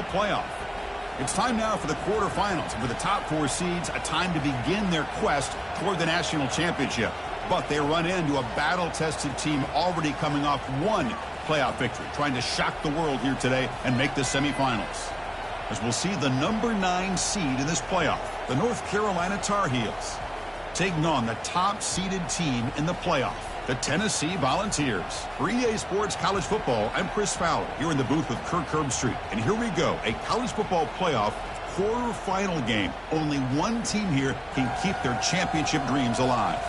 playoff. It's time now for the quarterfinals. And for the top 4 seeds, a time to begin their quest toward the national championship. But they run into a battle-tested team already coming off one playoff victory, trying to shock the world here today and make the semifinals. As we'll see the number 9 seed in this playoff, the North Carolina Tar Heels, taking on the top-seeded team in the playoff, the Tennessee Volunteers. For EA Sports College Football, I'm Chris Fowler here in the booth with Kirk Herbstreit. And here we go, a college football playoff quarterfinal game. Only one team here can keep their championship dreams alive.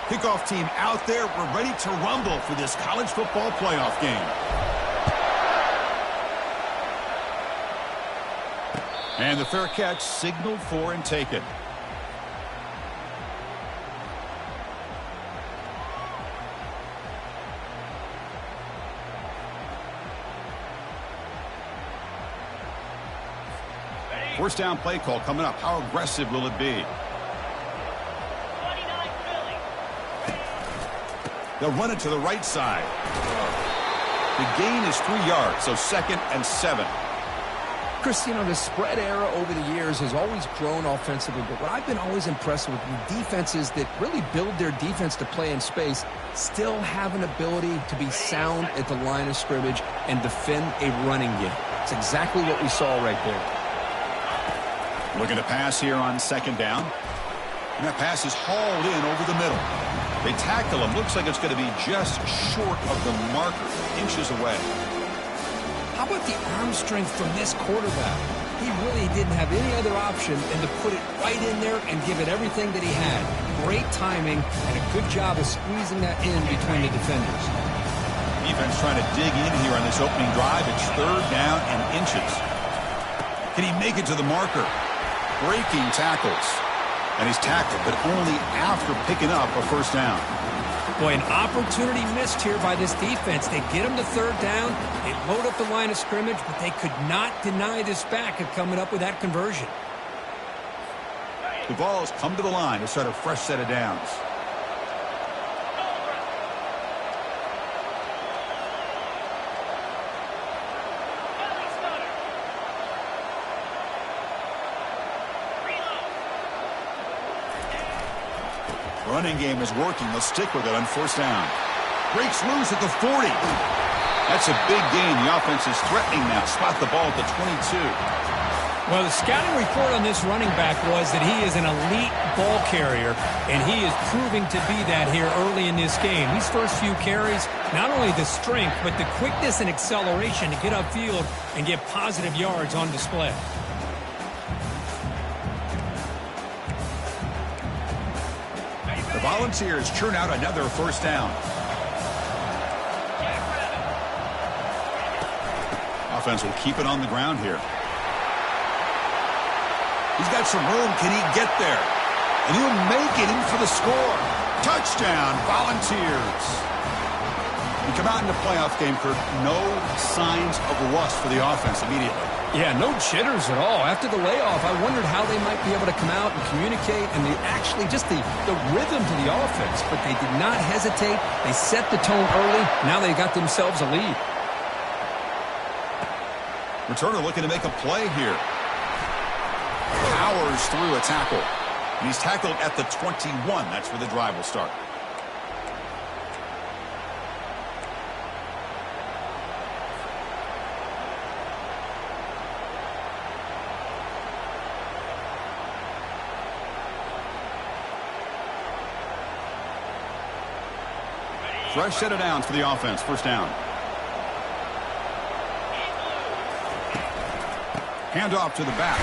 Kickoff team out there. We're ready to rumble for this college football playoff game. And the fair catch signaled for and taken. First down play call coming up. How aggressive will it be? They'll run it to the right side. The gain is 3 yards, so 2nd and 7. Chris, the spread era over the years has always grown offensively, but what I've been always impressed with defenses that really build their defense to play in space still have an ability to be sound at the line of scrimmage and defend a running game. It's exactly what we saw right there. Looking to pass here on 2nd down. And that pass is hauled in over the middle. They tackle him. Looks like it's going to be just short of the marker, inches away. How about the arm strength from this quarterback? He really didn't have any other option than to put it right in there and give it everything that he had. Great timing and a good job of squeezing that in between the defenders. Defense trying to dig in here on this opening drive. It's 3rd down and inches. Can he make it to the marker? Breaking tackles. And he's tackled, but only after picking up a first down. Boy, an opportunity missed here by this defense. They get him to 3rd down. They load up the line of scrimmage, but they could not deny this back of coming up with that conversion. The Vols come to the line to start a fresh set of downs. Running game is working. They'll stick with it on 1st down. Breaks loose at the 40. That's a big gain. The offense is threatening now. Spot the ball at the 22. Well, the scouting report on this running back was that he is an elite ball carrier, and he is proving to be that here early in this game. These first few carries, not only the strength, but the quickness and acceleration to get upfield and get positive yards on display. The Volunteers churn out another 1st down. Offense will keep it on the ground here. He's got some room. Can he get there? And he'll make it in for the score. Touchdown, Volunteers. We come out in the playoff game, Kirk. No signs of rust for the offense immediately. Yeah, no jitters at all. After the layoff, I wondered how they might be able to come out and communicate and just the rhythm to the offense. But they did not hesitate. They set the tone early. Now they got themselves a lead. Returner looking to make a play here. Powers through a tackle. And he's tackled at the 21. That's where the drive will start. Fresh set of downs for the offense. 1st down. Handoff to the back.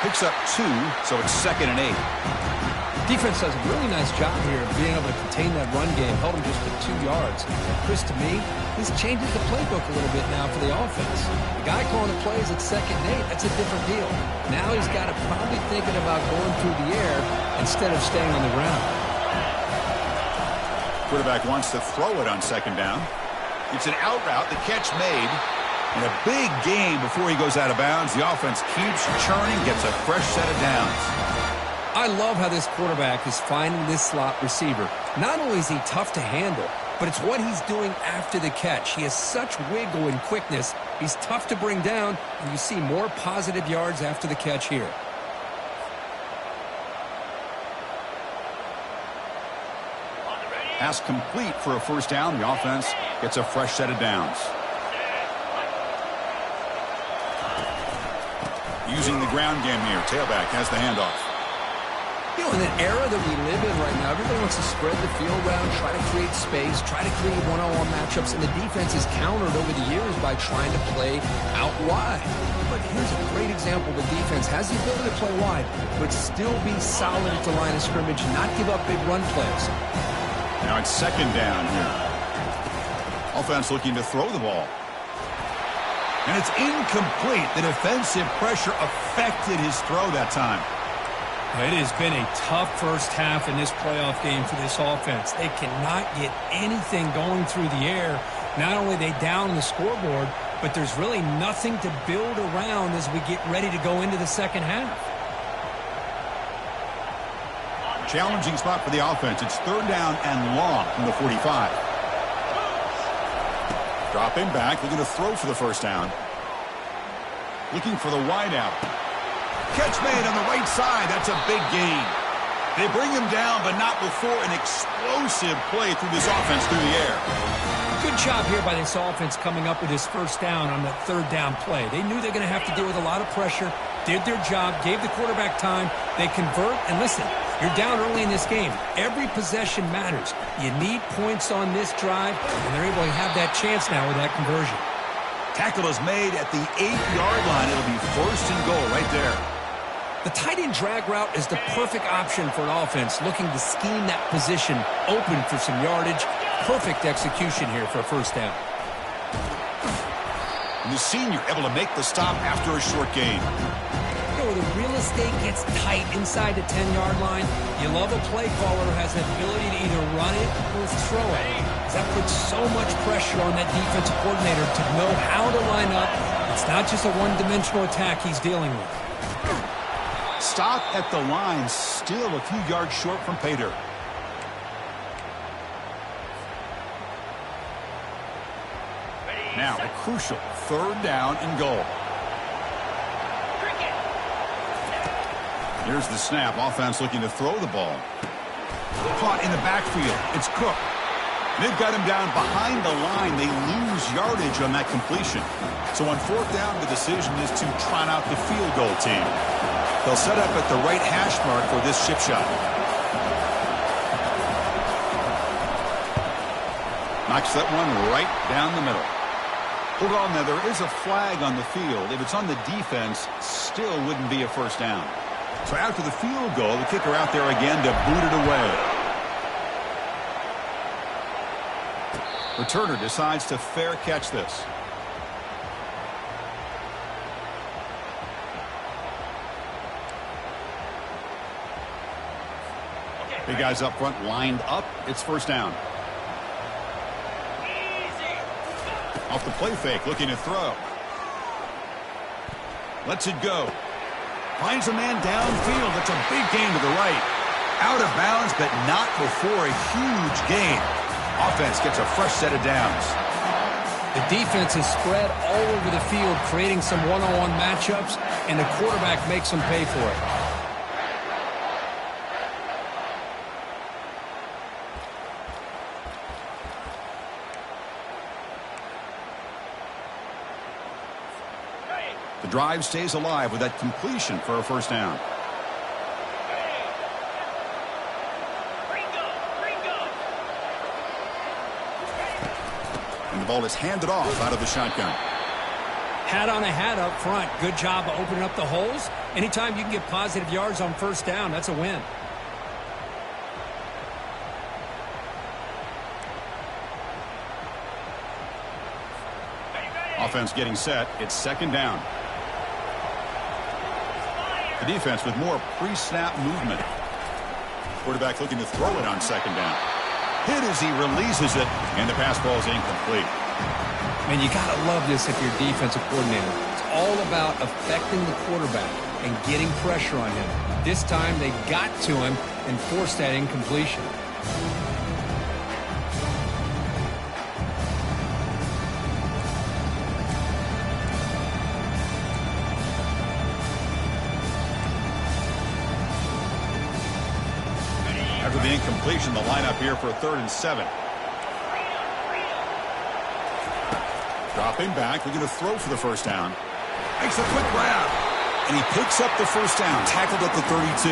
Picks up 2, so it's 2nd and 8. Defense does a really nice job here of being able to contain that run game. Held him just to 2 yards. Chris, to me, this changes the playbook a little bit now for the offense. The guy calling the plays at 2nd and 8, that's a different deal. Now he's got to probably thinking about going through the air instead of staying on the ground. Quarterback wants to throw it on 2nd down. It's an out route. The catch made. And a big gain before he goes out of bounds. The offense keeps churning, gets a fresh set of downs. I love how this quarterback is finding this slot receiver. Not only is he tough to handle, but it's what he's doing after the catch. He has such wiggle and quickness. He's tough to bring down, and you see more positive yards after the catch here. Pass complete for a first down. The offense gets a fresh set of downs. Using the ground game here. Tailback has the handoff. You know, in an era that we live in right now, everybody wants to spread the field around, try to create space, try to create one-on-one matchups, and the defense is countered over the years by trying to play out wide. But here's a great example. The defense has the ability to play wide, but still be solid at the line of scrimmage, not give up big run plays. Now it's second down here. Offense looking to throw the ball. And it's incomplete. The defensive pressure affected his throw that time. It has been a tough first half in this playoff game for this offense. They cannot get anything going through the air. Not only are they down the scoreboard, but there's really nothing to build around as we get ready to go into the second half. Challenging spot for the offense. It's third down and long from the 45. Dropping back, looking to throw for the first down. Looking for the wideout. Catch made on the right side. That's a big gain. They bring him down, but not before an explosive play through this offense through the air. Good job here by this offense coming up with this first down on that third down play. They knew they're going to have to deal with a lot of pressure, did their job, gave the quarterback time. They convert, and listen, you're down early in this game. Every possession matters. You need points on this drive, and they're able to have that chance now with that conversion. Tackle is made at the 8-yard line. It'll be first and goal right there. The tight end drag route is the perfect option for an offense looking to scheme that position open for some yardage. Perfect execution here for a first down. And the senior able to make the stop after a short gain. You know, the real estate gets tight inside the 10-yard line. You love a play caller who has the ability to either run it or throw it. That puts so much pressure on that defensive coordinator to know how to line up. It's not just a one-dimensional attack he's dealing with. Stop at the line, still a few yards short from pay dirt. Now a crucial third down and goal. Here's the snap. Offense looking to throw the ball. Caught in the backfield. It's Cook. They've got him down behind the line. They lose yardage on that completion. So on fourth down, the decision is to trot out the field goal team. They'll set up at the right hash mark for this chip shot. Knocks that one right down the middle. Hold on, now there is a flag on the field. If it's on the defense, still wouldn't be a first down. So after the field goal, the kicker out there again to boot it away. Returner decides to fair catch this. Big guys up front lined up. It's first down. Off the play fake, looking to throw. Lets it go. Finds a man downfield. That's a big gain to the right. Out of bounds, but not before a huge gain. Offense gets a fresh set of downs. The defense is spread all over the field, creating some one-on-one matchups, and the quarterback makes them pay for it. The drive stays alive with that completion for a first down. And the ball is handed off out of the shotgun. Hat on a hat up front. Good job of opening up the holes. Anytime you can get positive yards on first down, that's a win. Offense getting set. It's second down. The defense with more pre-snap movement. Quarterback looking to throw it on second down. Hit as he releases it, and the pass ball is incomplete. Man, you got to love this if you're a defensive coordinator. It's all about affecting the quarterback and getting pressure on him. This time they got to him and forced that incompletion. After the incompletion, the lineup here for a 3rd and 7. Dropping back, looking to throw for the first down. Makes a quick grab. And he picks up the first down, tackled at the 32.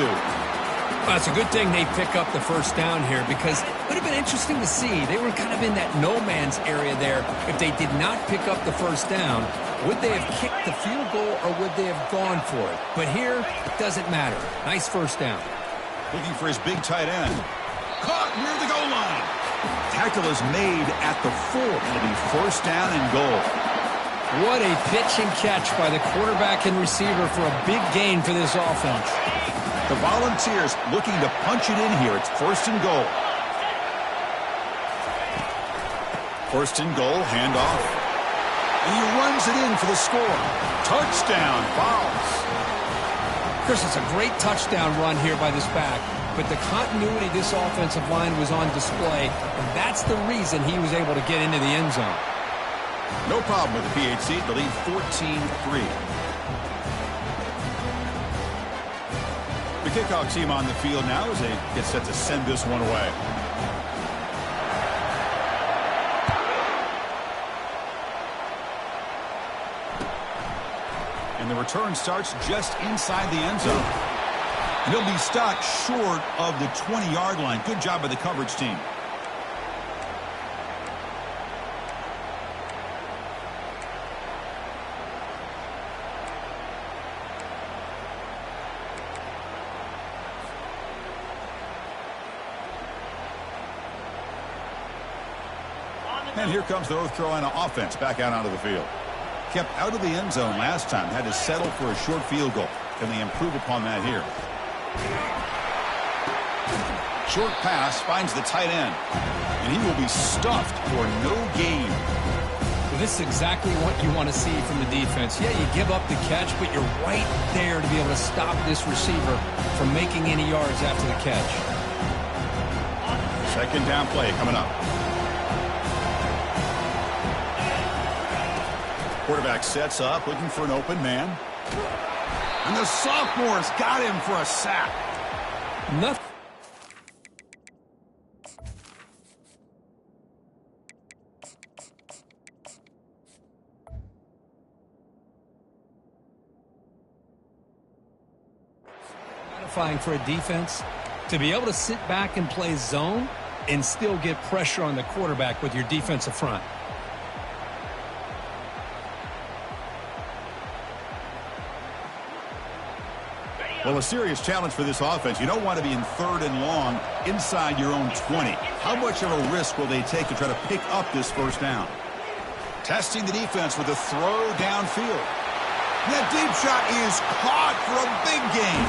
Well, it's a good thing they pick up the first down here because it would have been interesting to see. They were kind of in that no-man's area there. If they did not pick up the first down, would they have kicked the field goal or would they have gone for it? But here, it doesn't matter. Nice first down. Looking for his big tight end. Caught near the goal line. Tackle is made at the 4. It'll be first down and goal. What a pitch and catch by the quarterback and receiver for a big gain for this offense. The Volunteers looking to punch it in here. It's first and goal. First and goal, handoff. And he runs it in for the score. Touchdown, Vols. Chris, it's a great touchdown run here by this back, but the continuity of this offensive line was on display, and that's the reason he was able to get into the end zone. No problem with the PHC. They lead 14-3. The kickoff team on the field now as they get set to send this one away. And the return starts just inside the end zone. And he'll be stopped short of the 20-yard line. Good job by the coverage team. And here comes the North Carolina offense back out onto the field. Kept out of the end zone last time, had to settle for a short field goal. Can they improve upon that here? Short pass finds the tight end, and he will be stuffed for no gain. Well, this is exactly what you want to see from the defense. Yeah, you give up the catch, but you're right there to be able to stop this receiver from making any yards after the catch. Second down play coming up. Quarterback sets up, looking for an open man. And the sophomore's got him for a sack. Nothing. Gratifying for a defense to be able to sit back and play zone and still get pressure on the quarterback with your defensive front. Well, a serious challenge for this offense. You don't want to be in 3rd and long inside your own 20. How much of a risk will they take to try to pick up this first down? Testing the defense with a throw downfield. That deep shot is caught for a big gain.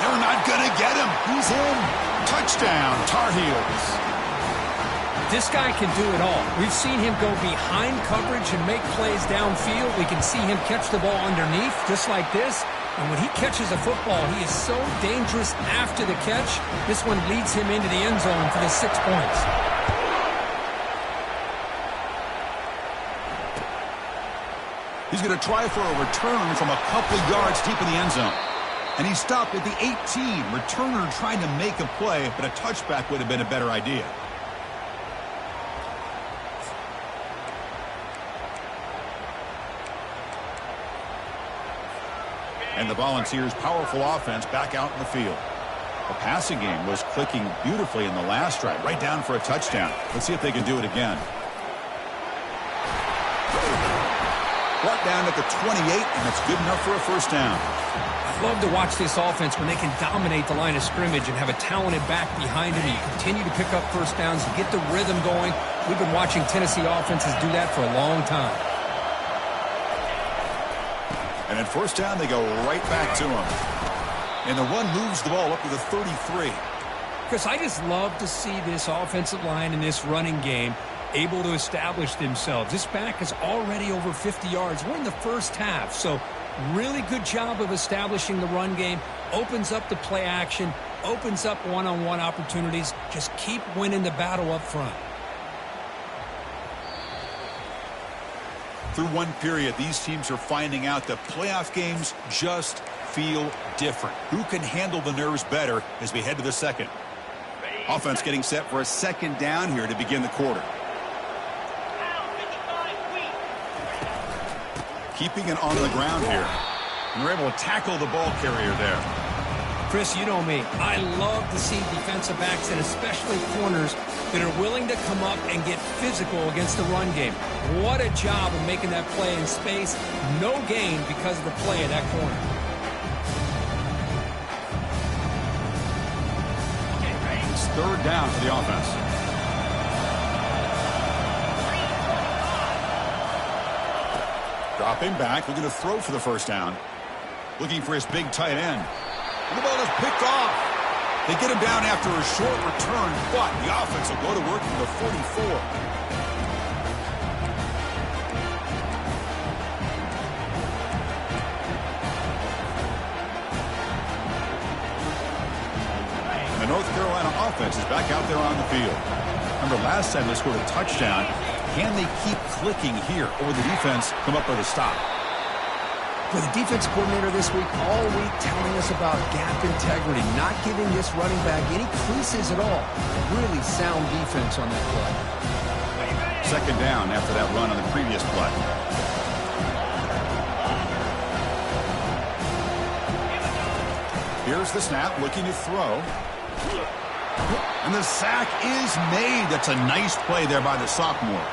They're not going to get him. He's in. Touchdown, Tar Heels. This guy can do it all. We've seen him go behind coverage and make plays downfield. We can see him catch the ball underneath just like this. And when he catches a football, he is so dangerous after the catch. This one leads him into the end zone for the 6 points. He's going to try for a return from a couple of yards deep in the end zone. And he stopped at the 18. Returner trying to make a play, but a touchback would have been a better idea. And the Volunteers' powerful offense back out in the field. The passing game was clicking beautifully in the last drive, right down for a touchdown. Let's see if they can do it again. Brought down at the 28, and it's good enough for a first down. I love to watch this offense when they can dominate the line of scrimmage and have a talented back behind him. You continue to pick up first downs and get the rhythm going. We've been watching Tennessee offenses do that for a long time. And at first down, they go right back to him. And the run moves the ball up to the 33. Chris, I just love to see this offensive line in this running game able to establish themselves. This back is already over 50 yards. We're in the first half, so really good job of establishing the run game. Opens up the play action, opens up one-on-one opportunities. Just keep winning the battle up front. Through one period, these teams are finding out that playoff games just feel different. Who can handle the nerves better as we head to the second? Offense getting set for a second down here to begin the quarter. Keeping it on the ground here. And they're able to tackle the ball carrier there. Chris, you know me. I love to see defensive backs and especially corners that are willing to come up and get physical against the run game. What a job of making that play in space. No gain because of the play of that corner. It's third down for the offense. Dropping back, looking to throw for the first down. Looking for his big tight end. And the ball is picked off. They get him down after a short return, but the offense will go to work from the 44. The North Carolina offense is back out there on the field. Remember last time they scored a touchdown. Can they keep clicking here, or will the defense come up with a stop? For the defense coordinator this week, all week telling us about gap integrity, not giving this running back any creases at all. Really sound defense on that play. Second down after that run on the previous play. Here's the snap, looking to throw. And the sack is made. That's a nice play there by the sophomore.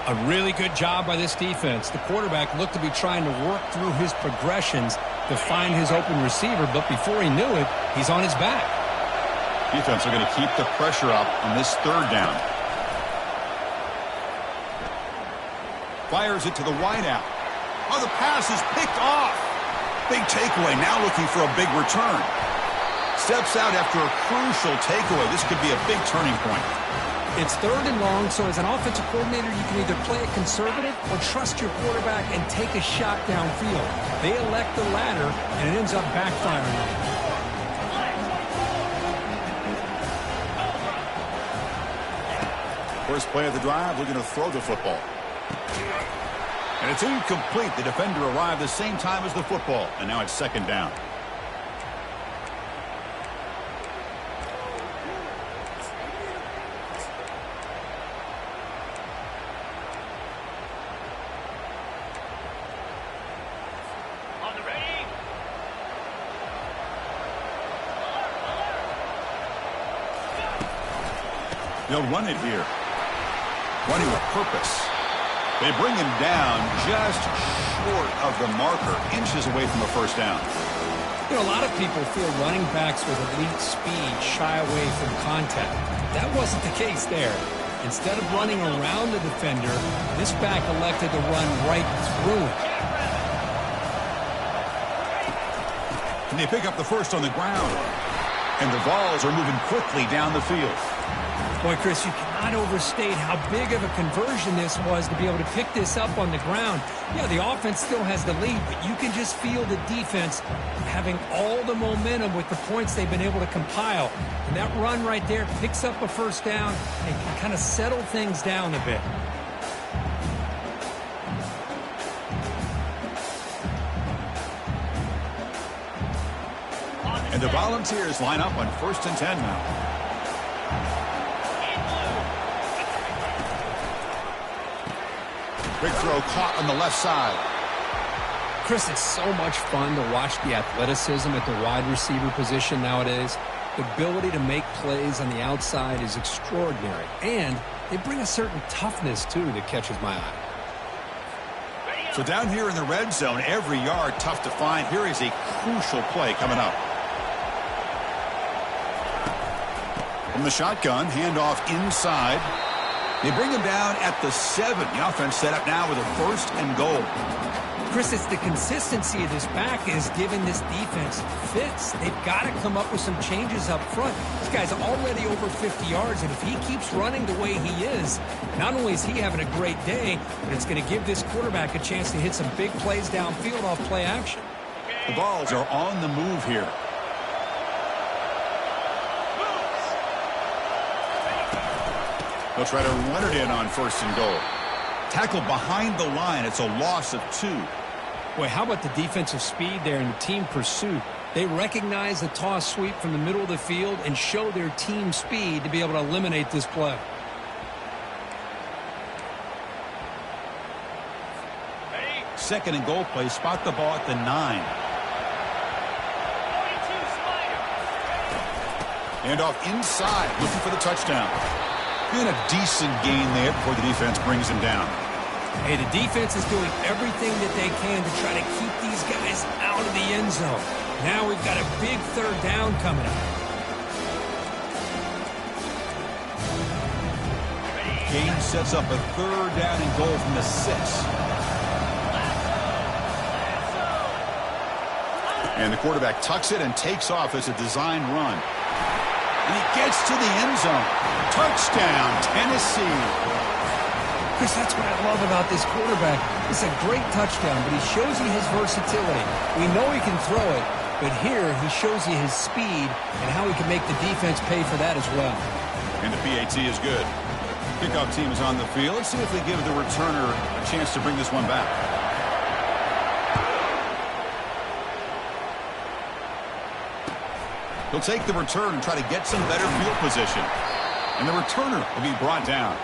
A really good job by this defense. The quarterback looked to be trying to work through his progressions to find his open receiver, but before he knew it, he's on his back. Defense are going to keep the pressure up on this third down. Fires it to the wideout. Oh, the pass is picked off. Big takeaway, now looking for a big return. Steps out after a crucial takeaway. This could be a big turning point. It's third and long, so as an of coordinator, you can either play it conservative or trust your quarterback and take a shot downfield. They elect the latter, and it ends up backfiring. First play of the drive, looking to throw the football. And it's incomplete. The defender arrived the same time as the football, and now it's second down. They'll run it here. Running with purpose. They bring him down just short of the marker, inches away from a first down. You know, a lot of people feel running backs with elite speed shy away from contact. That wasn't the case there. Instead of running around the defender, this back elected to run right through him. And they pick up the first on the ground. And the Vols are moving quickly down the field. Boy, Chris, you cannot overstate how big of a conversion this was to be able to pick this up on the ground. Yeah, the offense still has the lead, but you can just feel the defense having all the momentum with the points they've been able to compile. And that run right there picks up a first down and can kind of settle things down a bit. And the Volunteers line up on 1st and 10 now. Big throw caught on the left side. Chris, it's so much fun to watch the athleticism at the wide receiver position nowadays. The ability to make plays on the outside is extraordinary. And they bring a certain toughness, too, that catches my eye. So down here in the red zone, every yard tough to find. Here is a crucial play coming up. From the shotgun, handoff inside. They bring him down at the 7. The offense set up now with a 1st and goal. Chris, it's the consistency of this back is giving this defense fits. They've got to come up with some changes up front. This guy's already over 50 yards, and if he keeps running the way he is, not only is he having a great day, but it's going to give this quarterback a chance to hit some big plays downfield off play action. The Vols are on the move here. They'll try to run it in on 1st and goal. Tackled behind the line. It's a loss of 2. Boy, how about the defensive speed there and the team pursuit? They recognize the toss sweep from the middle of the field and show their team speed to be able to eliminate this play. Second and goal play. Spot the ball at the 9. And off inside, looking for the touchdown. And a decent gain there before the defense brings him down. Hey, the defense is doing everything that they can to try to keep these guys out of the end zone. Now we've got a big 3rd down coming up. Gain sets up a 3rd down and goal from the 6. And the quarterback tucks it and takes off as a design run. And he gets to the end zone. Touchdown, Tennessee. Chris, that's what I love about this quarterback. It's a great touchdown, but he shows you his versatility. We know he can throw it, but here he shows you his speed and how he can make the defense pay for that as well. And the PAT is good. Kickoff team is on the field. Let's see if they give the returner a chance to bring this one back. He'll take the return and try to get some better field position. And the returner will be brought down.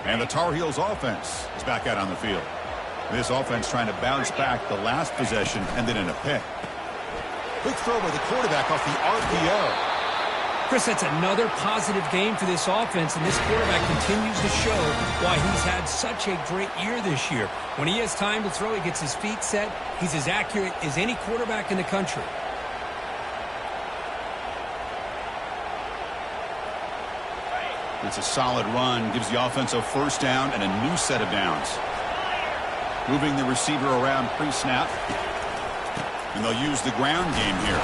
And the Tar Heels offense is back out on the field. This offense trying to bounce back the last possession and then in a pick. Quick throw by the quarterback off the RPO. Chris, that's another positive game for this offense, and this quarterback continues to show why he's had such a great year this year. When he has time to throw, he gets his feet set. He's as accurate as any quarterback in the country. It's a solid run, gives the offense a 1st down and a new set of downs. Moving the receiver around pre-snap. And they'll use the ground game here.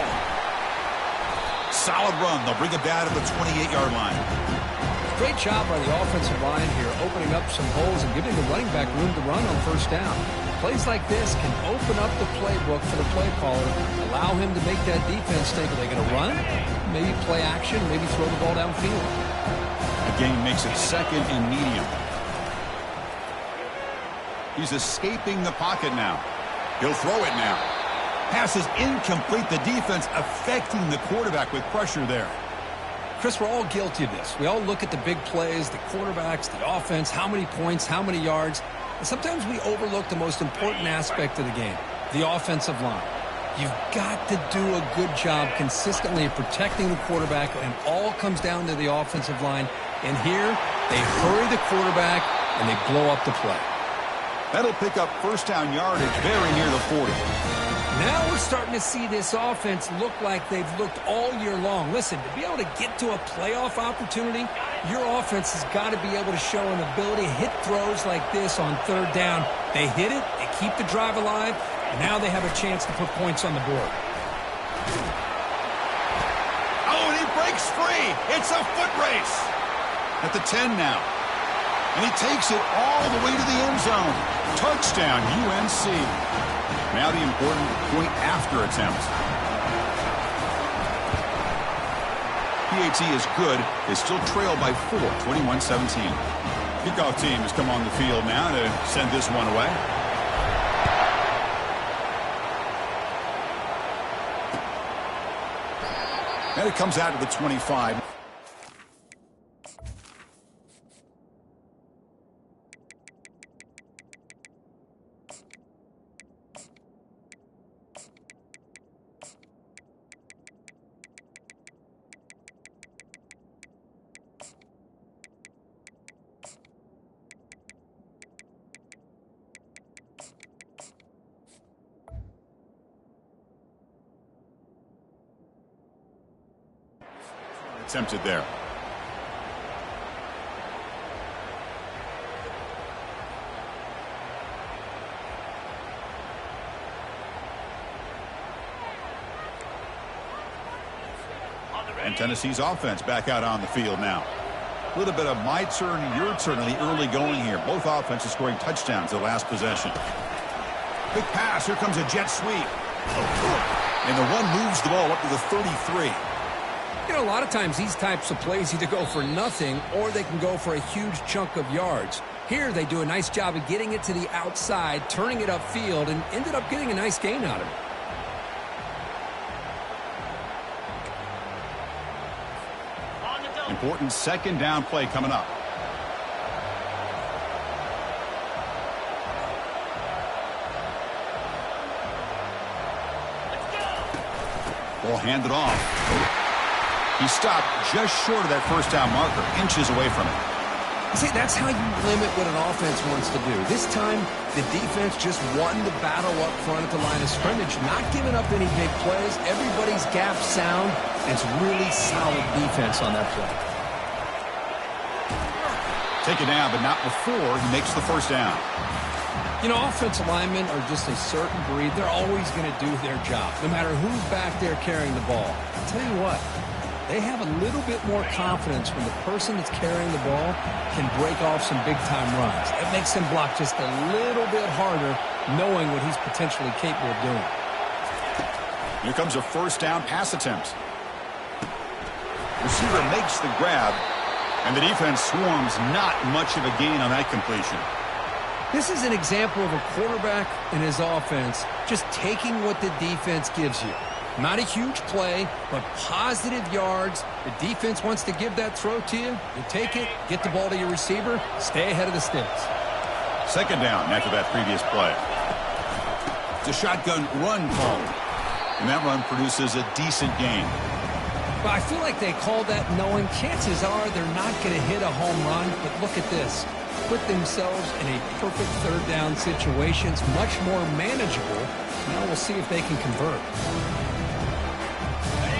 Solid run. They'll bring it down to the 28-yard line. Great job by the offensive line here, opening up some holes and giving the running back room to run on 1st down. Plays like this can open up the playbook for the play caller, allow him to make that defense think, are they going to run? Maybe play action, maybe throw the ball downfield. The game makes it 2nd and medium. He's escaping the pocket now. He'll throw it now. Pass is incomplete. The defense affecting the quarterback with pressure there. Chris, we're all guilty of this. We all look at the big plays, the quarterbacks, the offense, how many points, how many yards. And sometimes we overlook the most important aspect of the game, the offensive line. You've got to do a good job consistently of protecting the quarterback, and it all comes down to the offensive line. And here, they hurry the quarterback, and they blow up the play. That'll pick up 1st down yardage very near the 40. Now we're starting to see this offense look like they've looked all year long. Listen, to be able to get to a playoff opportunity, your offense has got to be able to show an ability to hit throws like this on 3rd down. They hit it, they keep the drive alive, and now they have a chance to put points on the board. Oh, and he breaks free. It's a foot race. At the 10 now. And he takes it all the way to the end zone. Touchdown, UNC. Now the important point after attempt. PAT is good. They still trail by 4, 21-17. Kickoff team has come on the field now to send this one away. And it comes out to the 25. attempted there. And Tennessee's offense back out on the field now. A little bit of my turn, your turn in the early going here. Both offenses scoring touchdowns the last possession. Big pass. Here comes a jet sweep. And the one moves the ball up to the 33. You know, a lot of times these types of plays either go for nothing or they can go for a huge chunk of yards. Here they do a nice job of getting it to the outside, turning it upfield, and ended up getting a nice gain out of it. Important second down play coming up. Ball handed off. He stopped just short of that first down marker, inches away from it. See, that's how you limit what an offense wants to do. This time, the defense just won the battle up front at the line of scrimmage, not giving up any big plays. Everybody's gap sound. It's really solid defense on that play. Take it down, but not before he makes the first down. You know, offensive linemen are just a certain breed. They're always going to do their job, no matter who's back there carrying the ball. I'll tell you what, they have a little bit more confidence when the person that's carrying the ball can break off some big-time runs. It makes them block just a little bit harder, knowing what he's potentially capable of doing. Here comes a first down pass attempt. Receiver makes the grab, and the defense swarms. Not much of a gain on that completion. This is an example of a quarterback and his offense just taking what the defense gives you. Not a huge play, but positive yards. The defense wants to give that throw to you. You take it, get the ball to your receiver, stay ahead of the sticks. Second down after that previous play. It's a shotgun run call. And that run produces a decent gain. Well, I feel like they call that knowing chances are they're not going to hit a home run. But look at this. Put themselves in a perfect third down situation. It's much more manageable. Now we'll see if they can convert.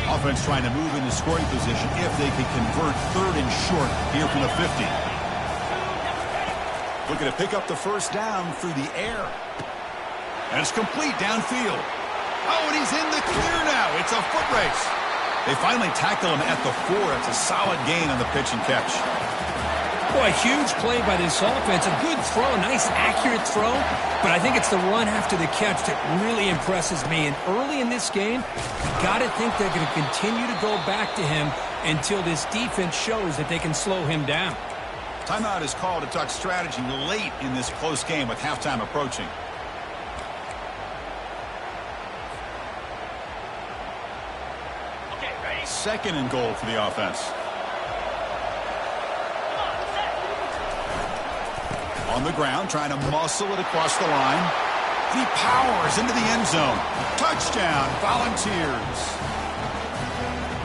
Offense trying to move into scoring position if they can convert third and short here from the 50. Looking to pick up the first down through the air. And it's complete downfield. Oh, and he's in the clear now. It's a foot race. They finally tackle him at the 4. It's a solid gain on the pitch and catch. Boy, a huge play by this offense. A good throw, a nice accurate throw. But I think it's the run after the catch that really impresses me. And early in this game, you got to think they're going to continue to go back to him until this defense shows that they can slow him down. Timeout is called to talk strategy late in this close game with halftime approaching. Second and goal for the offense. On the ground, trying to muscle it across the line. He powers into the end zone. Touchdown, Volunteers.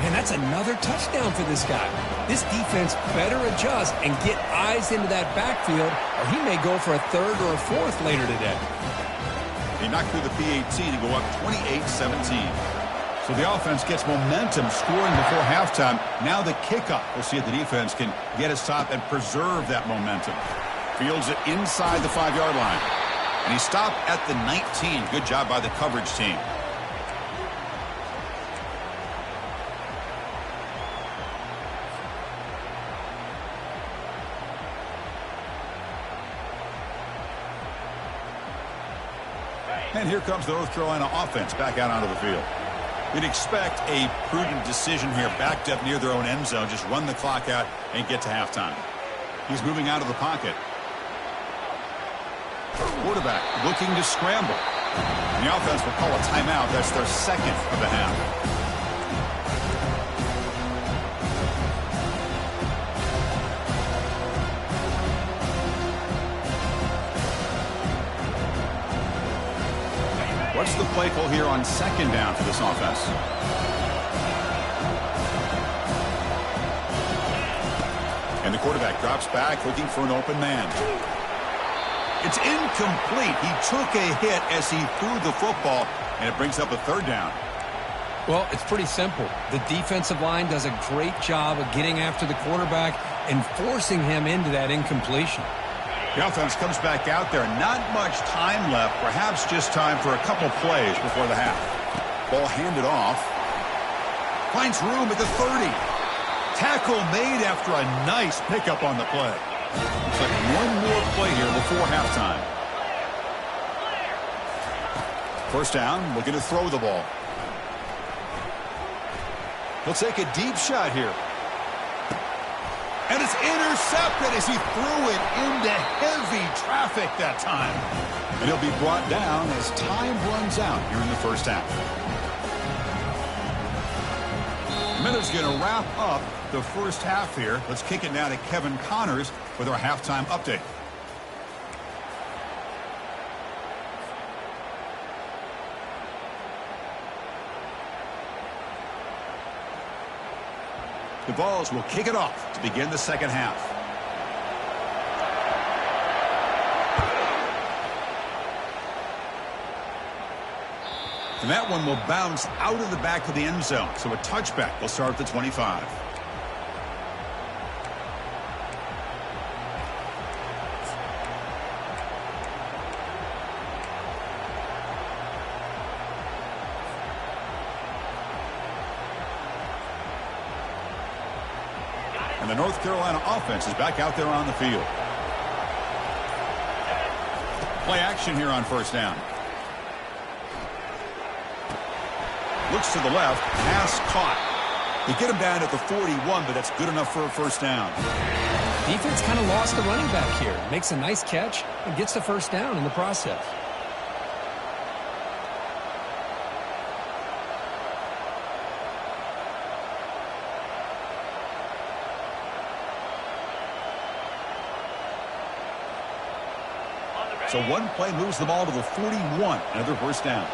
And that's another touchdown for this guy. This defense better adjust and get eyes into that backfield, or he may go for a third or a fourth later today. He knocked through the PAT to go up 28-17. So the offense gets momentum scoring before halftime. Now the kickoff. We'll see if the defense can get a stop and preserve that momentum. Fields it inside the 5-yard line. And he stopped at the 19. Good job by the coverage team. And here comes the North Carolina offense back out onto the field. We'd expect a prudent decision here, backed up near their own end zone. Just run the clock out and get to halftime. He's moving out of the pocket. Quarterback looking to scramble. And the offense will call a timeout. That's their second of the half. What's the play call here on second down for this offense? And the quarterback drops back looking for an open man. It's incomplete. He took a hit as he threw the football, and it brings up a third down. Well, it's pretty simple. The defensive line does a great job of getting after the quarterback and forcing him into that incompletion. The offense comes back out there. Not much time left. Perhaps just time for a couple plays before the half. Ball handed off. Finds room at the 30. Tackle made after a nice pickup on the play. Looks like one more play here before halftime. First down, looking to throw the ball. He'll take a deep shot here. And it's intercepted as he threw it into heavy traffic that time. And he'll be brought down as time runs out here in the first half. Minute's going to wrap up the first half here. Let's kick it now to Kevin Connors with our halftime update. The Vols will kick it off to begin the second half. And that one will bounce out of the back of the end zone. So a touchback will start at the 25. And the North Carolina offense is back out there on the field. Play action here on first down. Looks to the left, pass caught. They get him down at the 41, but that's good enough for a first down. Defense kind of lost the running back here. Makes a nice catch and gets the first down in the process. So one play moves the ball to the 41. Another first down.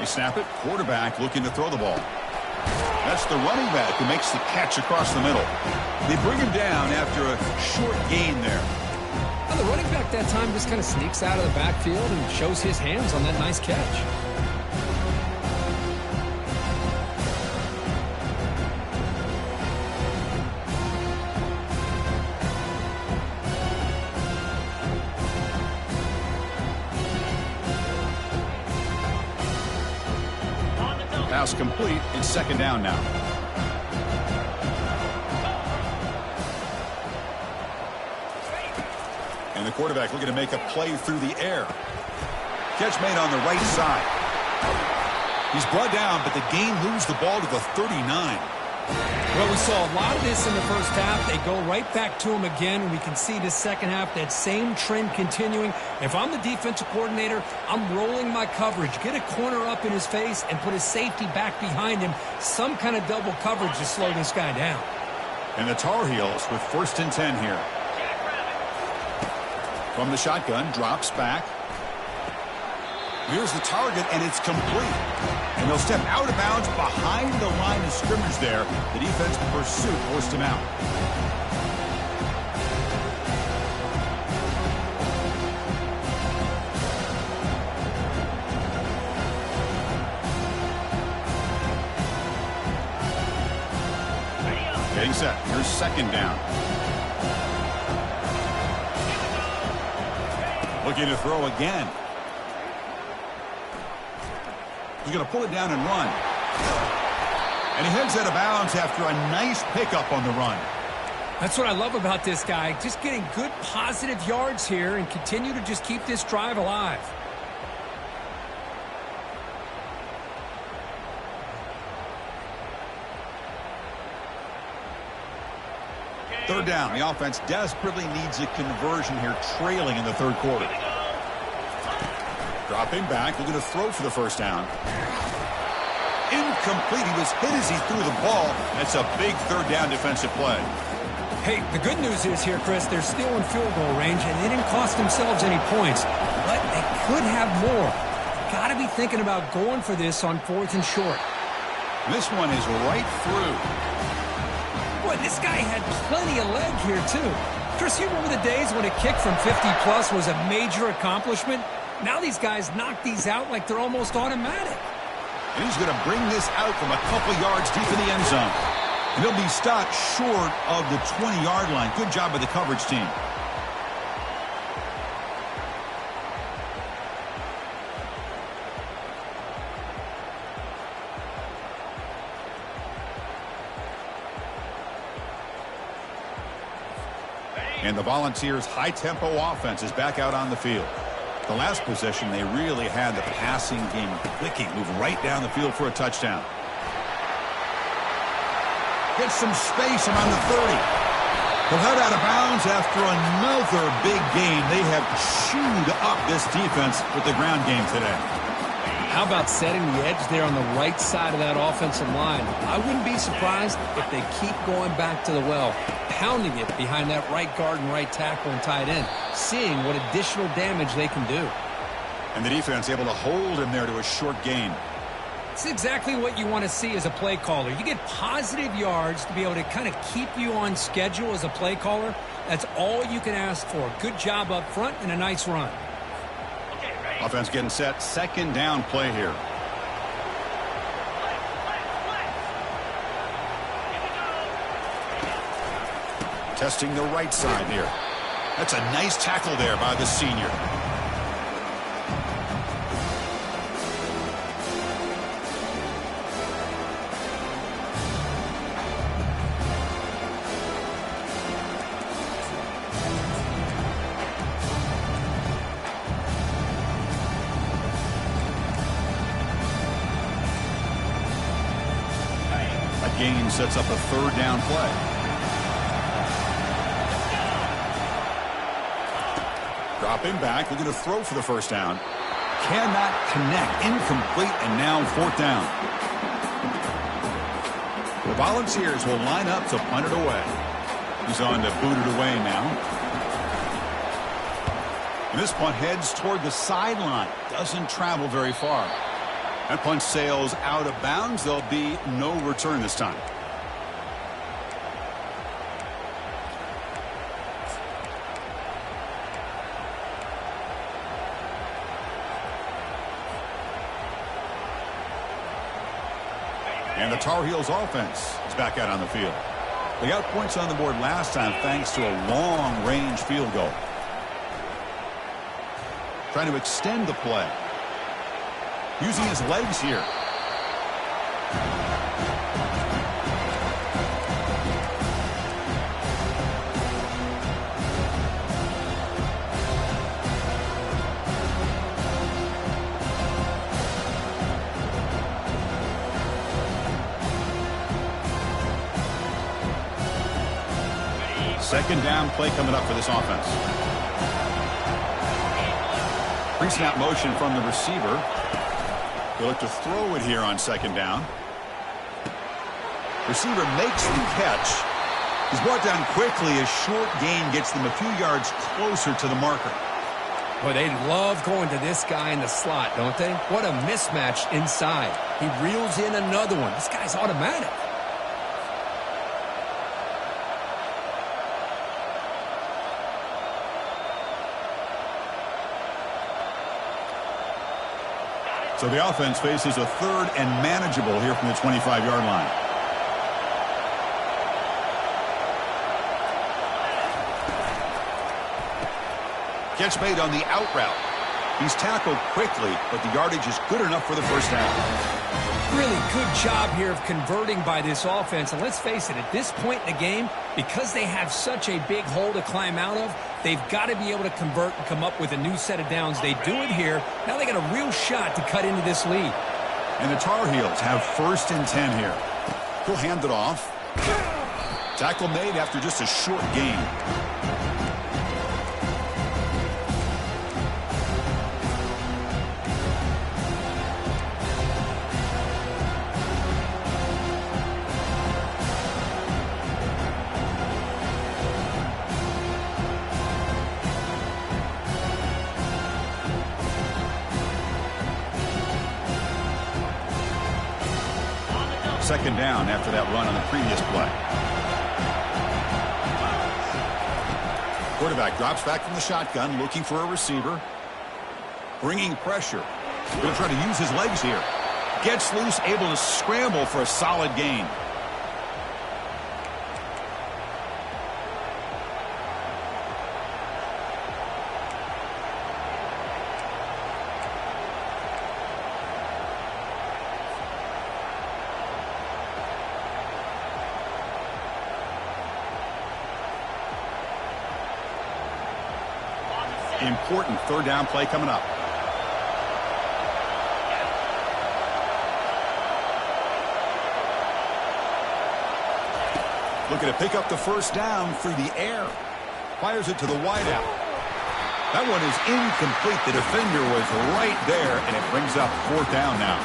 They snap it. Quarterback looking to throw the ball. That's the running back who makes the catch across the middle. They bring him down after a short gain there. Well, the running back that time just kind of sneaks out of the backfield and shows his hands on that nice catch. Pass complete. It's second down now. And the quarterback looking to make a play through the air. Catch made on the right side. He's brought down, but the gain moves the ball to the 39. Well, we saw a lot of this in the first half. They go right back to him again, and we can see the second half, that same trend continuing. If I'm the defensive coordinator, I'm rolling my coverage. Get a corner up in his face and put a safety back behind him. Some kind of double coverage to slow this guy down. And the Tar Heels with first and 10 here. From the shotgun, drops back. Here's the target, and it's complete. And they'll step out of bounds behind the line of scrimmage there. The defense pursuit forced him out. Getting set. Here's second down. Looking to throw again. He's going to pull it down and run. And he heads out of bounds after a nice pickup on the run. That's what I love about this guy. Just getting good positive yards here and continue to just keep this drive alive. Third down. The offense desperately needs a conversion here, trailing in the third quarter. Dropping back, looking to throw for the first down. Incomplete. He was hit as he threw the ball. That's a big third down defensive play. Hey, the good news is here, Chris, they're still in field goal range, and they didn't cost themselves any points. But they could have more. Got to be thinking about going for this on fourth and short. This one is right through. Boy, this guy had plenty of leg here, too. Chris, you remember the days when a kick from 50-plus was a major accomplishment? Now these guys knock these out like they're almost automatic. And he's going to bring this out from a couple yards deep in the end zone. And he'll be stopped short of the 20-yard line. Good job by the coverage team. And the Volunteers' high-tempo offense is back out on the field. The last possession, they really had the passing game clicking, move right down the field for a touchdown. Gets some space around the 30. They'll head out of bounds after another big gain. They have chewed up this defense with the ground game today. How about setting the edge there on the right side of that offensive line? I wouldn't be surprised if they keep going back to the well, pounding it behind that right guard and right tackle and tight end, seeing what additional damage they can do. And the defense able to hold him there to a short gain. It's exactly what you want to see as a play caller. You get positive yards to be able to kind of keep you on schedule as a play caller. That's all you can ask for. Good job up front and a nice run. Offense getting set. Second down play here. Testing the right side here. That's a nice tackle there by the senior. That gain sets up a third down play. Dropping back, looking to throw for the first down. Cannot connect, incomplete, and now fourth down. The Volunteers will line up to punt it away. He's on to boot it away now. And this punt heads toward the sideline. Doesn't travel very far. That punt sails out of bounds. There'll be no return this time. And the Tar Heels offense is back out on the field. They got points on the board last time thanks to a long-range field goal. Trying to extend the play. Using his legs here. Second down play coming up for this offense. Pre-snap motion from the receiver. They look to throw it here on second down. Receiver makes the catch. He's brought down quickly. A short gain gets them a few yards closer to the marker. Boy, they love going to this guy in the slot, don't they? What a mismatch inside. He reels in another one. This guy's automatic. So the offense faces a third and manageable here from the 25-yard line. Catch made on the out route. He's tackled quickly, but the yardage is good enough for the first down. Really good job here of converting by this offense. And let's face it, at this point in the game, because they have such a big hole to climb out of, they've got to be able to convert and come up with a new set of downs. They do it here. Now they got a real shot to cut into this lead. And the Tar Heels have first and 10 here. He'll hand it off. Tackle made after just a short gain. Second down after that run on the previous play. Quarterback drops back from the shotgun, looking for a receiver. bringing pressure. Going to try to use his legs here. Gets loose, able to scramble for a solid gain. Important third down play coming up. Looking to pick up the first down through the air. Fires it to the wideout. That one is incomplete. The defender was right there, and it brings up fourth down now.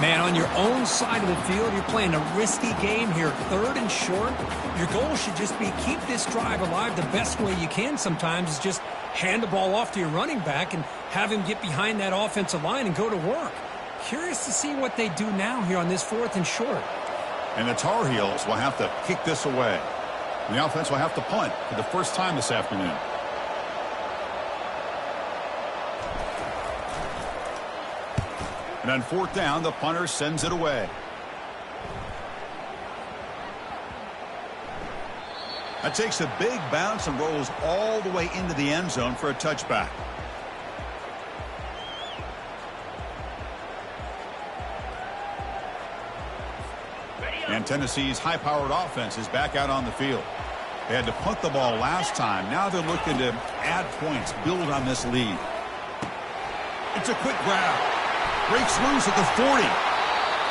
Man, on your own side of the field, you're playing a risky game here. Third and short. Your goal should just be keep this drive alive the best way you can sometimes is just hand the ball off to your running back and have him get behind that offensive line and go to work. Curious to see what they do now here on this fourth and short. And the Tar Heels will have to kick this away. And the offense will have to punt for the first time this afternoon. And on fourth down, the punter sends it away. That takes a big bounce and rolls all the way into the end zone for a touchback. And Tennessee's high-powered offense is back out on the field. They had to punt the ball last time. Now they're looking to add points, build on this lead. It's a quick grab. Breaks loose at the 40.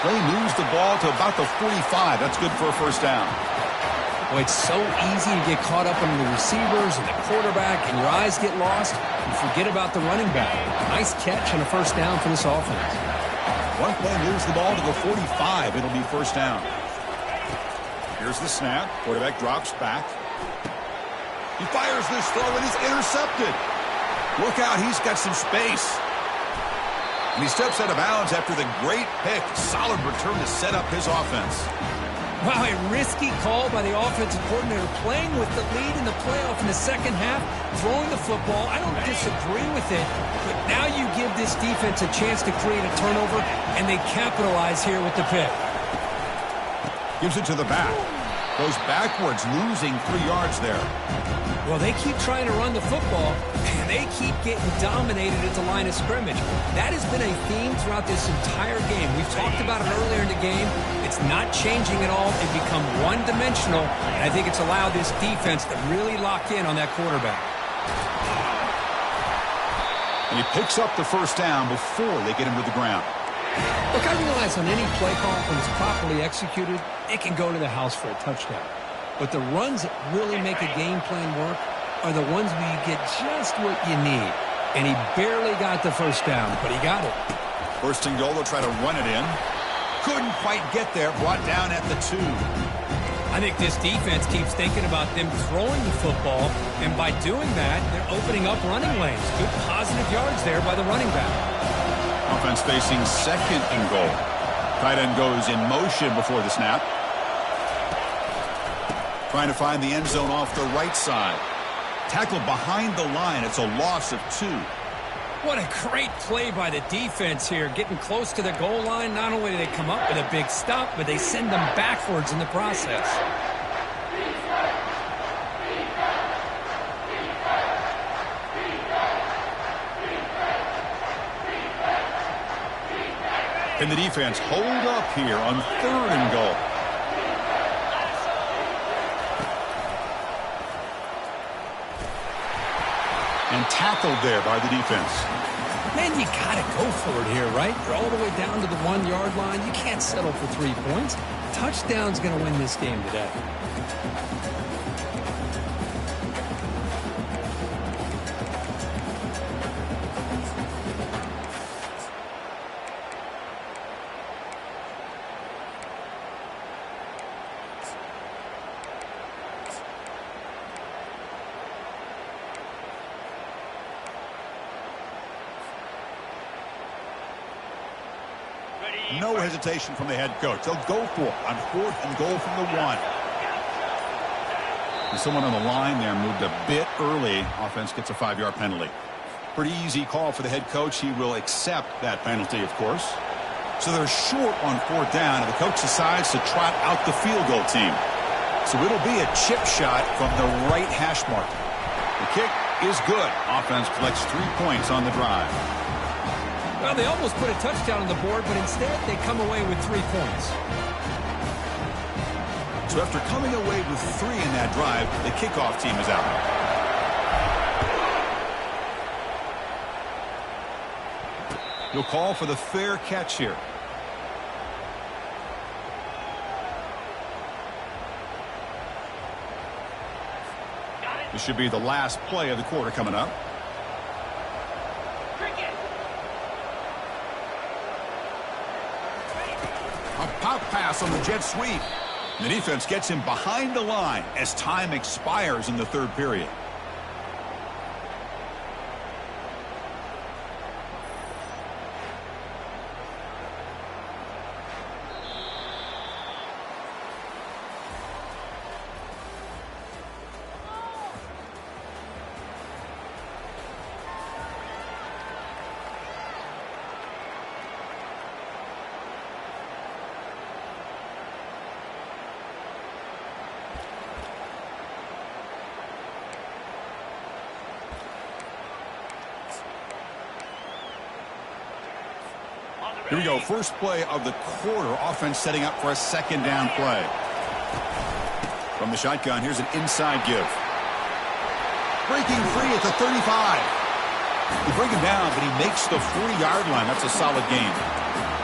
They moves the ball to about the 45. That's good for a first down. Well, it's so easy to get caught up in the receivers and the quarterback, and your eyes get lost. You forget about the running back. Nice catch and a first down for this offense. One play moves the ball to the 45. It'll be first down. Here's the snap. Quarterback drops back. He fires this throw, and he's intercepted. Look out, he's got some space. And he steps out of bounds after the great pick. Solid return to set up his offense. Wow, a risky call by the offensive coordinator, playing with the lead in the playoff in the second half, throwing the football. I don't disagree with it, but now you give this defense a chance to create a turnover, and they capitalize here with the pick. Gives it to the back. Goes backwards, losing 3 yards there. Well, they keep trying to run the football, and they keep getting dominated at the line of scrimmage. That has been a theme throughout this entire game. We've talked about it earlier in the game. It's not changing at all. They've become one-dimensional, and I think it's allowed this defense to really lock in on that quarterback. And he picks up the first down before they get him to the ground. Look, I realize on any play call, when it's properly executed, it can go to the house for a touchdown. But the runs that really make a game plan work are the ones where you get just what you need. And he barely got the first down, but he got it. First and goal, they'll try to run it in. Couldn't quite get there, brought down at the 2. I think this defense keeps thinking about them throwing the football, and by doing that, they're opening up running lanes. Good positive yards there by the running back. Offense facing second and goal. Tight end goes in motion before the snap. Trying to find the end zone off the right side. Tackled behind the line. It's a loss of 2. What a great play by the defense here. Getting close to the goal line. Not only do they come up with a big stop, but they send them backwards in the process. Can the defense hold up here on third and goal? And tackled there by the defense. Man, you got to go for it here, right? You're all the way down to the 1-yard line. You can't settle for 3 points. Touchdown's going to win this game today. No hesitation from the head coach. They'll go for it on fourth and goal from the 1. And someone on the line there moved a bit early. Offense gets a 5-yard penalty. Pretty easy call for the head coach. He will accept that penalty, of course. So they're short on 4th down, and the coach decides to trot out the field goal team. So it'll be a chip shot from the right hash mark. The kick is good. Offense collects 3 points on the drive. Well, they almost put a touchdown on the board, but instead they come away with 3 points. So after coming away with 3 in that drive, the kickoff team is out. He'll call for the fair catch here. This should be the last play of the quarter coming up. A pop pass on the jet sweep. The defense gets him behind the line as time expires in the 3rd period. Here we go. First play of the quarter. Offense setting up for a 2nd down play. From the shotgun, here's an inside give. Breaking free at the 35. They bring him down, but he makes the 40-yard line. That's a solid gain.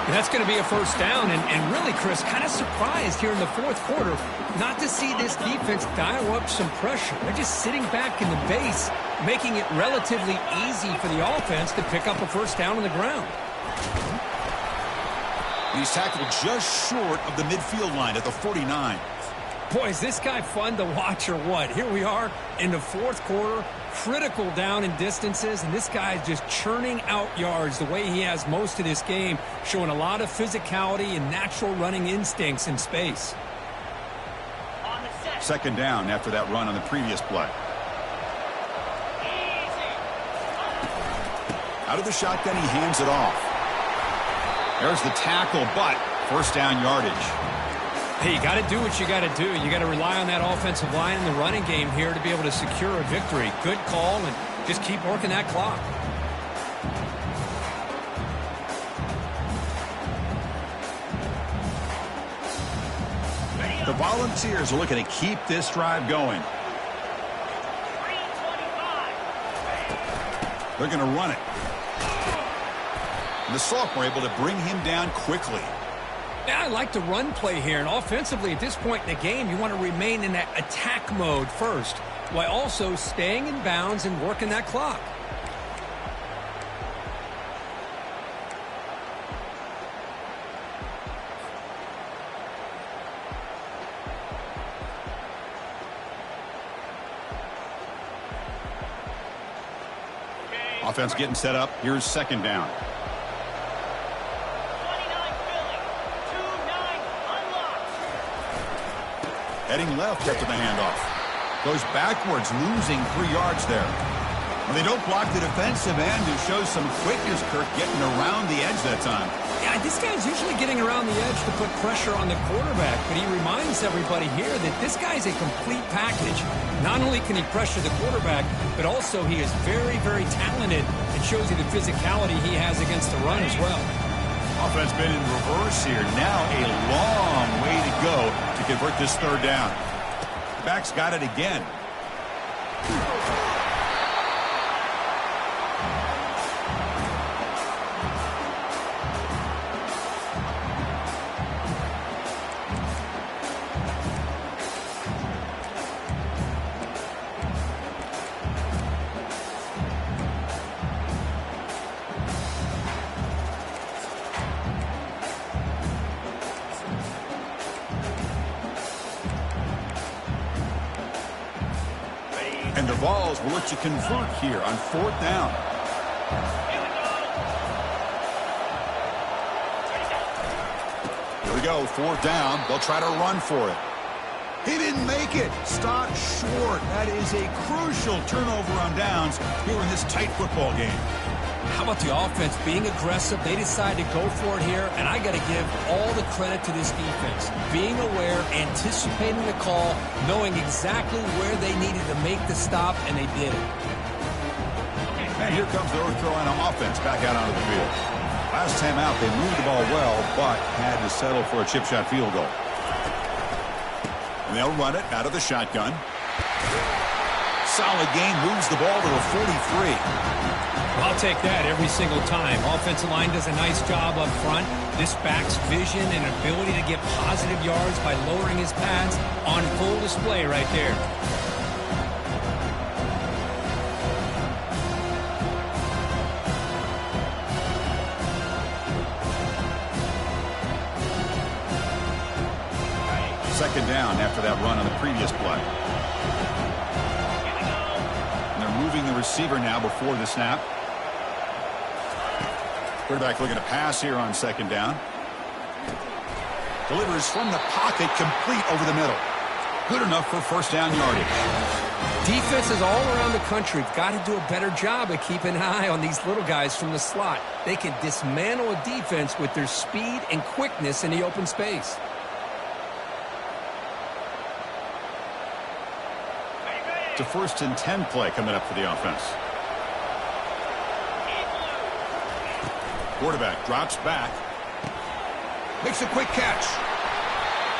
And that's going to be a 1st down. And really, Chris, kind of surprised here in the 4th quarter not to see this defense dial up some pressure. They're just sitting back in the base, making it relatively easy for the offense to pick up a 1st down on the ground. He's tackled just short of the midfield line at the 49. Boy, is this guy fun to watch or what? Here we are in the 4th quarter, critical down and distances, and this guy is just churning out yards the way he has most of this game, showing a lot of physicality and natural running instincts in space. 2nd down after that run on the previous play. Out of the shotgun, he hands it off. There's the tackle, but 1st down yardage. Hey, you got to do what you got to do. You got to rely on that offensive line in the running game here to be able to secure a victory. Good call, and just keep working that clock. The Volunteers are looking to keep this drive going. They're going to run it. The sophomore able to bring him down quickly. Yeah, I like the run play here, and offensively at this point in the game, you want to remain in that attack mode first, while also staying in bounds and working that clock. Offense getting set up. Here's 2nd down. Heading left after the handoff. Goes backwards, losing 3 yards there. Well, they don't block the defensive end, who shows some quickness, Kirk, getting around the edge that time. Yeah, this guy's usually getting around the edge to put pressure on the quarterback, but he reminds everybody here that this guy's a complete package. Not only can he pressure the quarterback, but also he is very, very talented and shows you the physicality he has against the run as well. Offense been in reverse here. Now a long way to go to convert this 3rd down. Back's got it again. And the Vols will look to convert here on 4th down. Here we go, 4th down. They'll try to run for it. He didn't make it. Stopped short. That is a crucial turnover on downs here in this tight football game. How about the offense being aggressive? They decide to go for it here, and I got to give all the credit to this defense. Being aware, anticipating the call, knowing exactly where they needed to make the stop, and they did it. And here comes the North Carolina offense back out onto the field. Last time out, they moved the ball well, but had to settle for a chip shot field goal. And they'll run it out of the shotgun. Solid gain, moves the ball to the 43. I'll take that every single time. Offensive line does a nice job up front. This back's vision and ability to get positive yards by lowering his pads on full display right there. Second down after that run on the previous play. And they're moving the receiver now before the snap. Quarterback looking to pass here on second down. Delivers from the pocket, complete over the middle. Good enough for first down yardage. Defenses all around the country have got to do a better job of keeping an eye on these little guys from the slot. They can dismantle a defense with their speed and quickness in the open space. It's a 1st and 10 play coming up for the offense. Quarterback drops back. Makes a quick catch.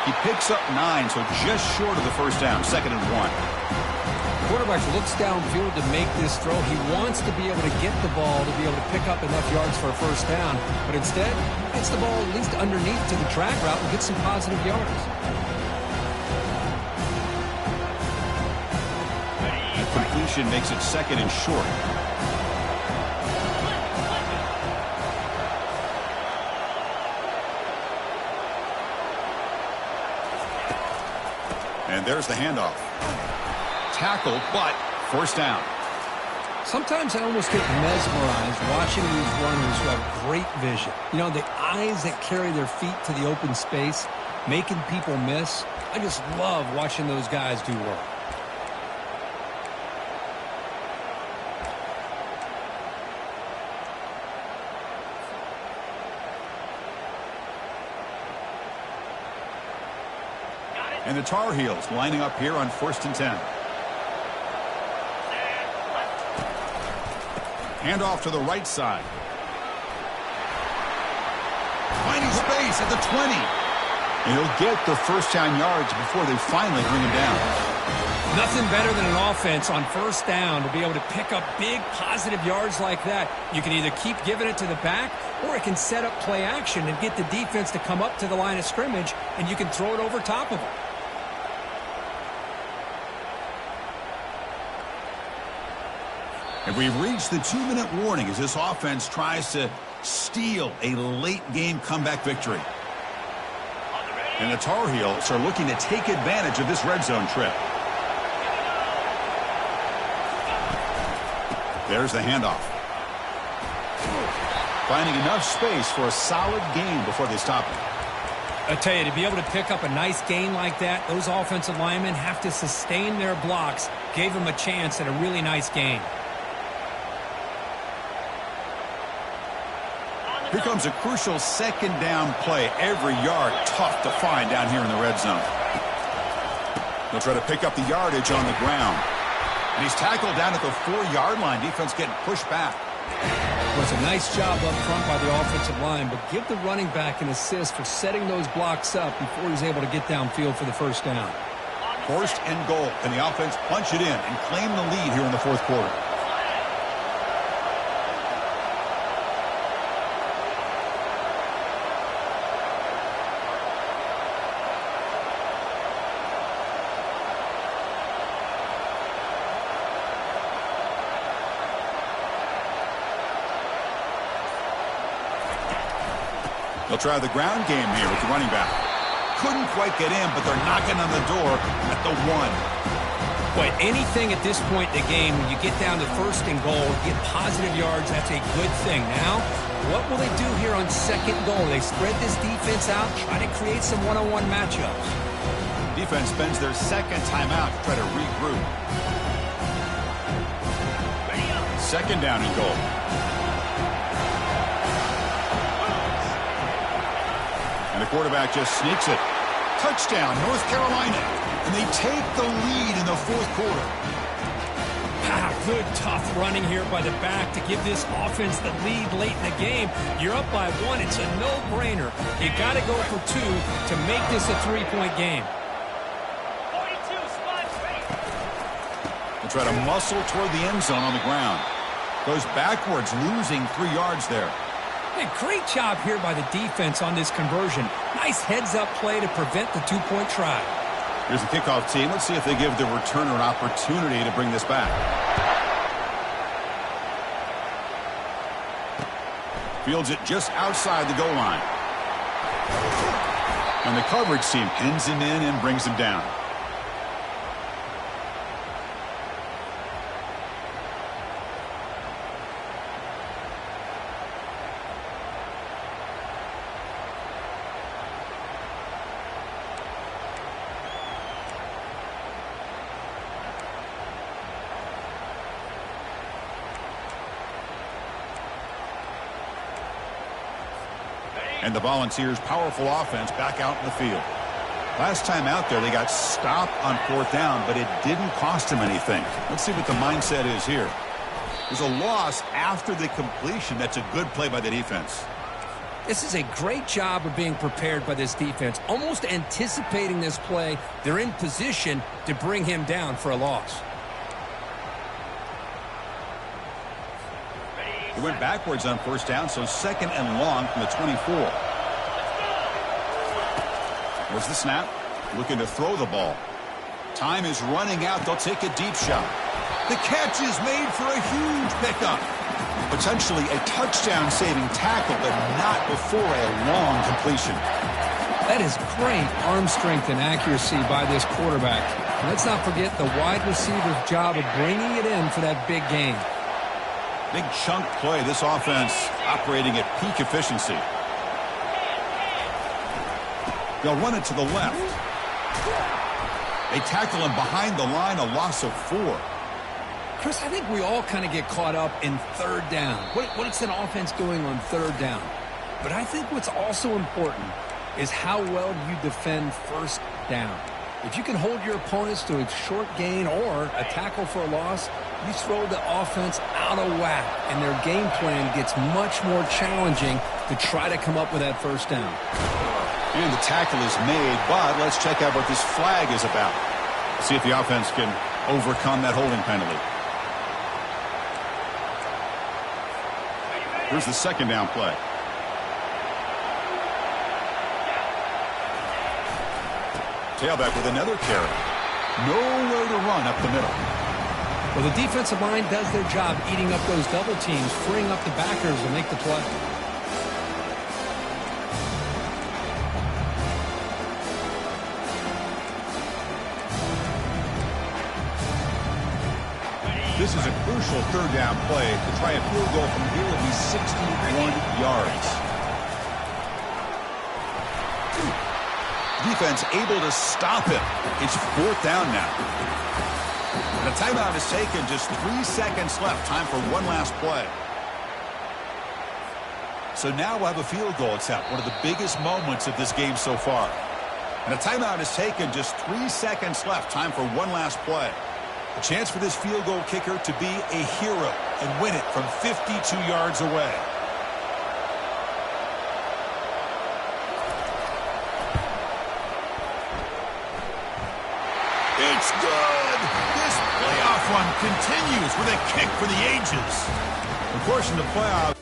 He picks up 9, so just short of the first down. 2nd and 1. Quarterback looks downfield to make this throw. He wants to be able to get the ball to be able to pick up enough yards for a first down. But instead, gets the ball at least underneath to the drag route and gets some positive yards. Completion makes it 2nd and short. And there's the handoff. Tackle, but first down. Sometimes I almost get mesmerized watching these runners who have great vision. You know, the eyes that carry their feet to the open space, making people miss. I just love watching those guys do work. And the Tar Heels lining up here on 1st and 10. Handoff to the right side. Finding space at the 20. And he'll get the first down yards before they finally bring him down. Nothing better than an offense on first down to be able to pick up big positive yards like that. You can either keep giving it to the back, or it can set up play action and get the defense to come up to the line of scrimmage, and you can throw it over top of them. And we've reached the 2-minute warning as this offense tries to steal a late-game comeback victory. And the Tar Heels are looking to take advantage of this red zone trip. There's the handoff. Finding enough space for a solid gain before they stop it. I tell you, to be able to pick up a nice gain like that, those offensive linemen have to sustain their blocks. Gave them a chance at a really nice gain. Here comes a crucial 2nd down play. Every yard tough to find down here in the red zone. They'll try to pick up the yardage on the ground. And he's tackled down at the 4-yard line. Defense getting pushed back. Well, it's a nice job up front by the offensive line, but give the running back an assist for setting those blocks up before he's able to get downfield for the first down. 1st and goal. Can the offense punch it in and claim the lead here in the 4th quarter? They'll try the ground game here with the running back. Couldn't quite get in, but they're knocking on the door at the 1. But anything at this point in the game, when you get down to 1st and goal, get positive yards, that's a good thing. Now, what will they do here on 2nd goal? They spread this defense out, try to create some one-on-one matchups. Defense spends their second timeout to try to regroup. Second down and goal. And the quarterback just sneaks it. Touchdown, North Carolina. And they take the lead in the fourth quarter. Good, tough running here by the back to give this offense the lead late in the game. You're up by 1. It's a no-brainer. You got to go for 2 to make this a 3-point game. They try to muscle toward the end zone on the ground. Goes backwards, losing 3 yards there. Hey, great job here by the defense on this conversion. Nice heads-up play to prevent the 2-point try. Here's the kickoff team. Let's see if they give the returner an opportunity to bring this back. Fields it just outside the goal line. And the coverage team pins him in and brings him down. And the Volunteers' powerful offense back out in the field. Last time out there, they got stopped on 4th down, but it didn't cost them anything. Let's see what the mindset is here. There's a loss after the completion. That's a good play by the defense. This is a great job of being prepared by this defense, almost anticipating this play. They're in position to bring him down for a loss. He went backwards on 1st down, so 2nd and long from the 24. There's the snap. Looking to throw the ball. Time is running out. They'll take a deep shot. The catch is made for a huge pickup. Potentially a touchdown-saving tackle, but not before a long completion. That is great arm strength and accuracy by this quarterback. And let's not forget the wide receiver's job of bringing it in for that big gain. Big chunk play. This offense operating at peak efficiency. They'll run it to the left. They tackle him behind the line, a loss of 4. Chris, I think we all kind of get caught up in 3rd down. What's an offense doing on 3rd down? But I think what's also important is how well you defend 1st down. If you can hold your opponents to a short gain or a tackle for a loss, you throw the offense out of whack, and their game plan gets much more challenging to try to come up with that 1st down. And the tackle is made, but let's check out what this flag is about. See if the offense can overcome that holding penalty. Here's the 2nd down play. Tailback with another carry. Nowhere to run up the middle. Well, the defensive line does their job eating up those double teams, freeing up the backers to make the play. This is a crucial 3rd down play. To try a field goal from here will be 61 yards. Defense able to stop him. It's 4th down now. And a timeout is taken. Just 3 seconds left. Time for one last play. So now we'll have a field goal attempt. One of the biggest moments of this game so far. And a timeout is taken. Just 3 seconds left. Time for one last play. A chance for this field goal kicker to be a hero and win it from 52 yards away. It's good. This playoff run continues with a kick for the ages. Of course, in the playoffs,